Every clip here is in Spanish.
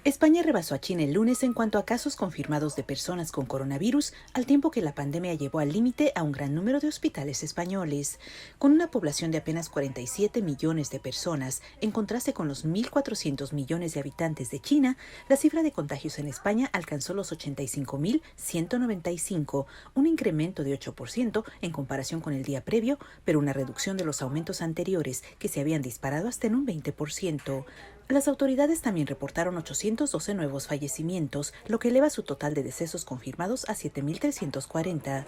España rebasó a China el lunes en cuanto a casos confirmados de personas con coronavirus, al tiempo que la pandemia llevó al límite a un gran número de hospitales españoles. Con una población de apenas 47 millones de personas, en contraste con los 1.400 millones de habitantes de China, la cifra de contagios en España alcanzó los 85.195, un incremento de 8% en comparación con el día previo, pero una reducción de los aumentos anteriores, que se habían disparado hasta en un 20%. Las autoridades también reportaron 812 nuevos fallecimientos, lo que eleva su total de decesos confirmados a 7.340.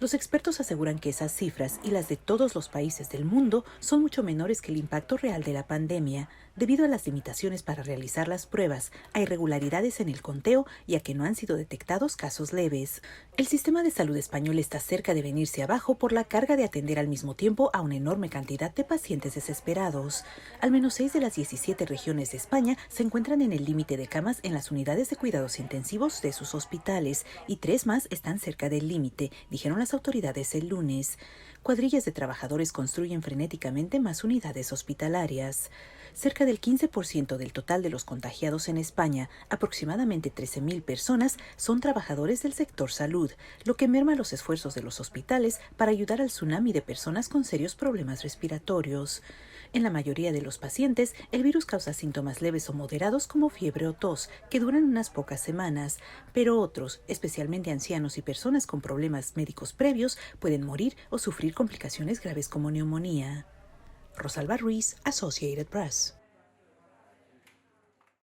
Los expertos aseguran que esas cifras y las de todos los países del mundo son mucho menores que el impacto real de la pandemia, debido a las limitaciones para realizar las pruebas, a irregularidades en el conteo y a que no han sido detectados casos leves. El sistema de salud español está cerca de venirse abajo por la carga de atender al mismo tiempo a una enorme cantidad de pacientes desesperados. Al menos 6 de las 17 regiones de España se encuentran en el límite de camas en las unidades de cuidados intensivos de sus hospitales y 3 más están cerca del límite, dijeron las autoridades el lunes. Cuadrillas de trabajadores construyen frenéticamente más unidades hospitalarias. Cerca del 15% del total de los contagiados en España, aproximadamente 13.000 personas, son trabajadores del sector salud, lo que merma los esfuerzos de los hospitales para ayudar al tsunami de personas con serios problemas respiratorios. En la mayoría de los pacientes, el virus causa síntomas leves o moderados como fiebre o tos, que duran unas pocas semanas, pero otros, especialmente ancianos y personas con problemas médicos previos, pueden morir o sufrir complicaciones graves como neumonía. Rosalba Ruiz, Associated Press.